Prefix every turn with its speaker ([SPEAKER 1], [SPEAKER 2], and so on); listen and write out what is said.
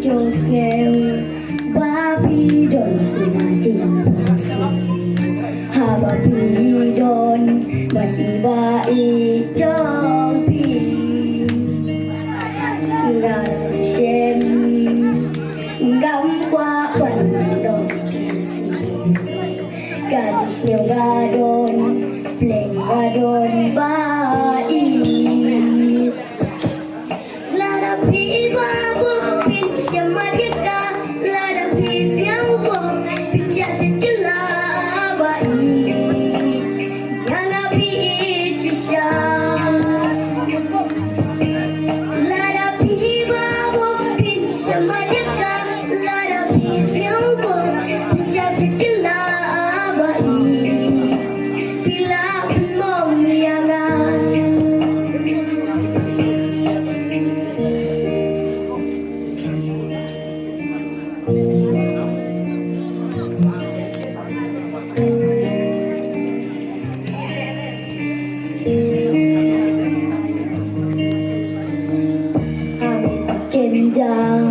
[SPEAKER 1] Josneu babi don kumajin pasi hababi don matibai jompi ngarushem ngam qua quan don kisi gadis neu gadon pleng gadon bai Kenjang